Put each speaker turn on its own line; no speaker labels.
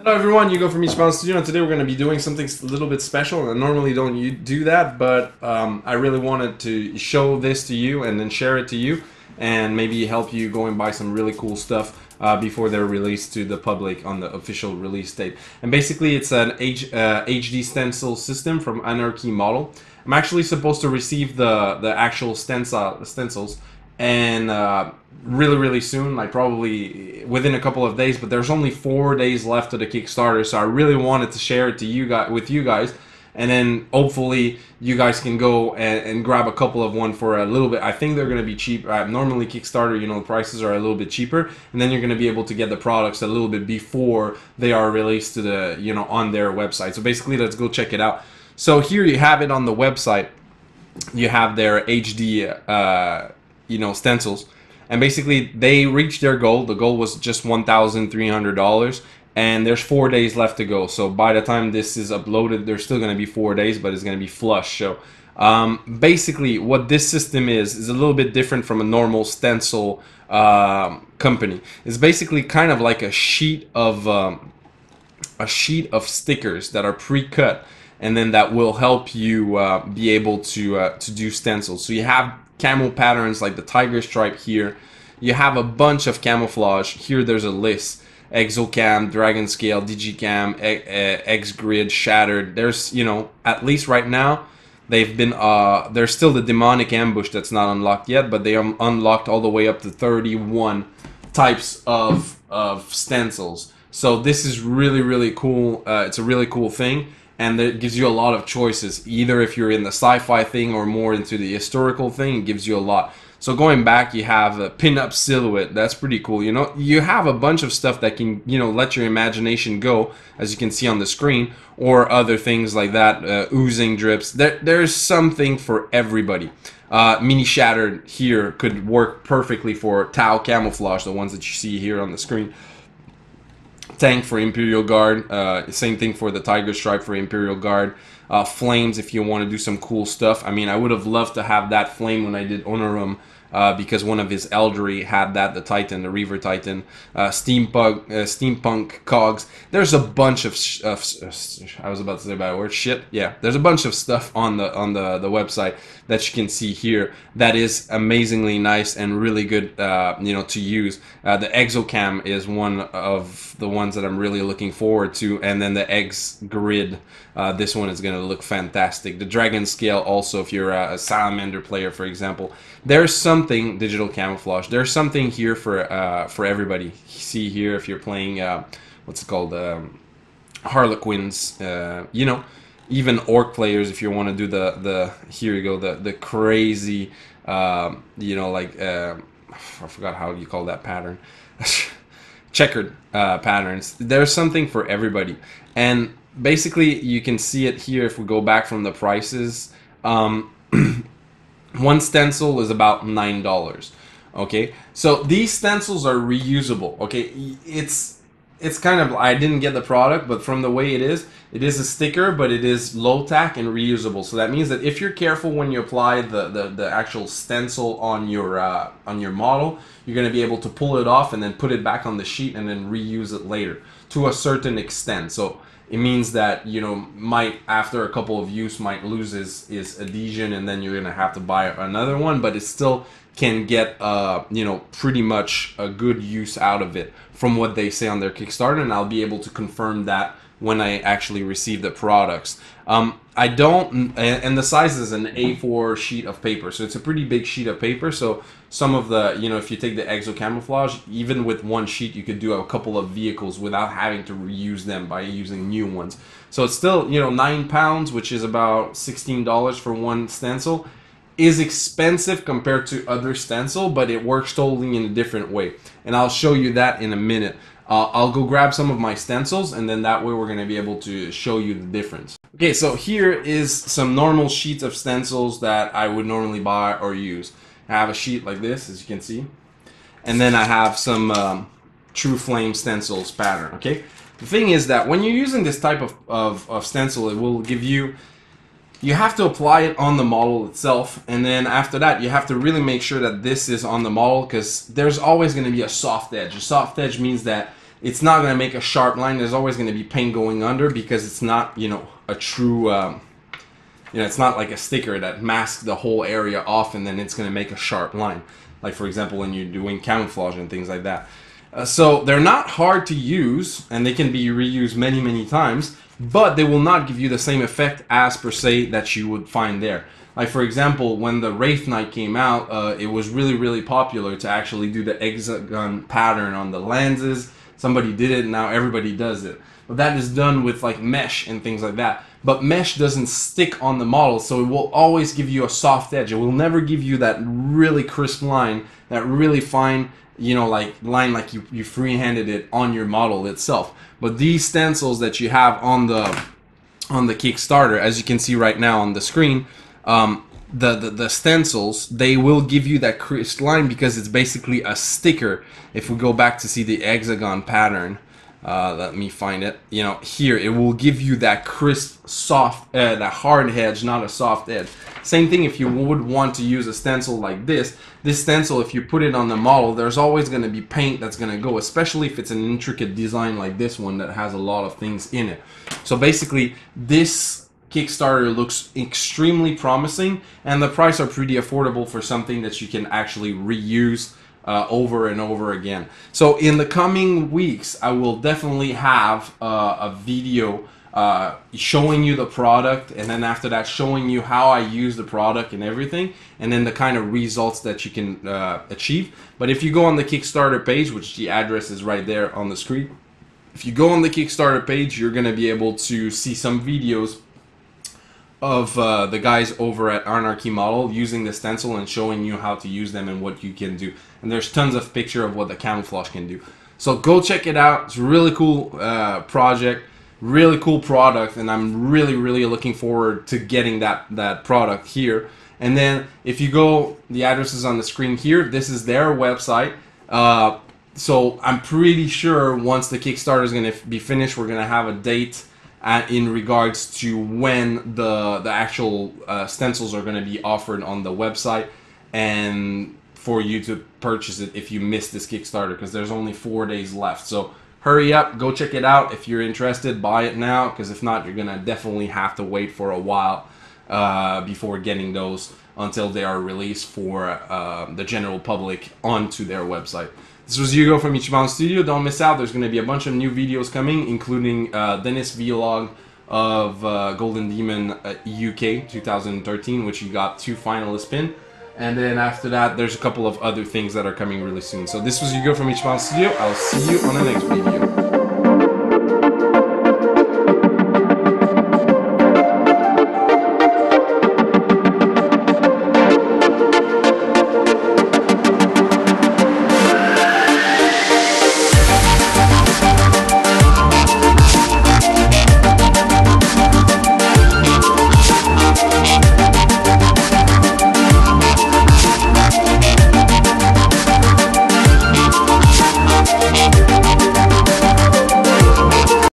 Hello everyone, Hugo from Ichiban Studio, and today we're going to be doing something a little bit special. I normally don't do that, but I really wanted to show this to you and then share it to you and maybe help you go and buy some really cool stuff before they're released to the public on the official release date. And basically it's an HD stencil system from Anarchy model. I'm actually supposed to receive the actual stencils and really soon, like probably within a couple of days, but there's only 4 days left of the Kickstarter, so I really wanted to share it to you guys, with you guys, and then hopefully you guys can go and grab a couple of one for a little bit. I think they're going to be cheap. Normally Kickstarter, you know, the prices are a little bit cheaper, and then you're going to be able to get the products a little bit before they are released to the, you know, on their website. So basically, let's go check it out. So here you have it on the website. You have their HD you know, stencils, and basically they reached their goal. The goal was just $1,300, and there's 4 days left to go. So by the time this is uploaded, there's still going to be 4 days, but it's going to be flush. So basically what this system is a little bit different from a normal stencil company. It's basically kind of like a sheet of stickers that are pre-cut, and then that will help you be able to do stencils. So you have camo patterns like the tiger stripe here. You have a bunch of camouflage. Here there's a list: Exocam, Dragon Scale, Digicam, X Grid, Shattered. There's, you know, at least right now, they've been there's still the Demonic Ambush that's not unlocked yet, but they are unlocked all the way up to 31 types of stencils. So this is really cool. It's a really cool thing, and it gives you a lot of choices. Either if you're in the sci-fi thing or more into the historical thing, it gives you a lot. So going back, you have a pin-up silhouette. That's pretty cool. You know, you have a bunch of stuff that can, you know, let your imagination go, as you can see on the screen, or other things like that. Oozing drips. There's something for everybody. Mini Shattered here could work perfectly for Tau camouflage, the ones that you see here on the screen. Tank for Imperial Guard, same thing for the Tiger Stripe for Imperial Guard. Flames if you want to do some cool stuff. I mean, I would have loved to have that flame when I did Honorum, because one of his Eldry had that, the Titan, the Reaver Titan. Steampunk cogs. There's a bunch of I was about to say a bad word. Shit. Yeah, there's a bunch of stuff on the website that you can see here that is amazingly nice and really good, you know, to use. The Exocam is one of the ones that I'm really looking forward to, and then the X Grid. This one is going to look fantastic. The Dragon Scale also, if you're a Salamander player, for example. There's something, digital camouflage, there's something here for everybody. See here, if you're playing, what's it called, Harlequins, you know, even Orc players, if you want to do here you go, the crazy, you know, like, I forgot how you call that pattern. Checkered patterns. There's something for everybody. And basically, you can see it here if we go back from the prices. One stencil is about $9. Okay, so these stencils are reusable. Okay, it's kind of, I didn't get the product, but from the way it is a sticker, but it is low tack and reusable. So that means that if you're careful when you apply the actual stencil on your model, you're going to be able to pull it off and then put it back on the sheet and then reuse it later to a certain extent. So it means that, you know, might after a couple of use might lose his adhesion, and then you're gonna have to buy another one, but it still can get you know, pretty much a good use out of it from what they say on their Kickstarter, and I'll be able to confirm that when I actually receive the products. I don't, and the size is an A4 sheet of paper, so it's a pretty big sheet of paper. So some of the, you know, if you take the Exo Camouflage, even with one sheet, you could do a couple of vehicles without having to reuse them by using new ones. So it's still, you know, £9, which is about $16 for one stencil, is expensive compared to other stencil, but it works totally in a different way. And I'll show you that in a minute. I'll go grab some of my stencils, and then that way we're going to be able to show you the difference. Okay, so here is some normal sheets of stencils that I would normally buy or use. I have a sheet like this, as you can see, and then I have some True Flame stencils pattern. Okay, the thing is that when you're using this type of stencil, it will give you, you have to apply it on the model itself, and then after that you have to really make sure that this is on the model, because there's always going to be a soft edge. A soft edge means that it's not going to make a sharp line. There's always going to be paint going under because it's not, you know, a true, it's not like a sticker that masks the whole area off and then it's going to make a sharp line. Like, for example, when you're doing camouflage and things like that. So they're not hard to use, and they can be reused many, many times, but they will not give you the same effect as, per se, that you would find there. Like, for example, when the Wraith Knight came out, it was really, really popular to actually do the hexagon pattern on the lenses. Somebody did it, and now everybody does it. But that is done with, like, mesh and things like that. But mesh doesn't stick on the model, so it will always give you a soft edge. It will never give you that really crisp line, that really fine, you know, like line like you free-handed it on your model itself. But these stencils that you have on the Kickstarter, as you can see right now on the screen, the stencils, they will give you that crisp line because it's basically a sticker. If we go back to see the hexagon pattern, let me find it. You know, here it will give you that crisp, soft, that hard edge, not a soft edge. Same thing if you would want to use a stencil like this. This stencil, if you put it on the model, there's always going to be paint that's going to go, especially if it's an intricate design like this one that has a lot of things in it. So basically, this Kickstarter looks extremely promising, and the price are pretty affordable for something that you can actually reuse over and over again. So in the coming weeks, I will definitely have a video showing you the product, and then after that showing you how I use the product and everything, and then the kind of results that you can achieve. But if you go on the Kickstarter page, which the address is right there on the screen, if you go on the Kickstarter page, you're going to be able to see some videos of the guys over at Anarchy Model using the stencil and showing you how to use them and what you can do. And there's tons of picture of what the camouflage can do. So go check it out. It's a really cool project, really cool product, and I'm really, really looking forward to getting that product here. And then if you go, the address is on the screen here. This is their website. So I'm pretty sure once the Kickstarter is going to be finished, we're going to have a date in regards to when the actual stencils are going to be offered on the website, and for you to purchase it if you missed this Kickstarter, because there's only 4 days left. So hurry up, go check it out. If you're interested, buy it now, because if not, you're going to definitely have to wait for a while before getting those until they are released for the general public onto their website. This was Hugo from Ichiban Studio. Don't miss out. There's going to be a bunch of new videos coming, including Dennis vlog of Golden Demon UK 2013, which you got 2 finalists pinned. And then after that, there's a couple of other things that are coming really soon. So this was Hugo from Ichiban Studio. I'll see you on the next video.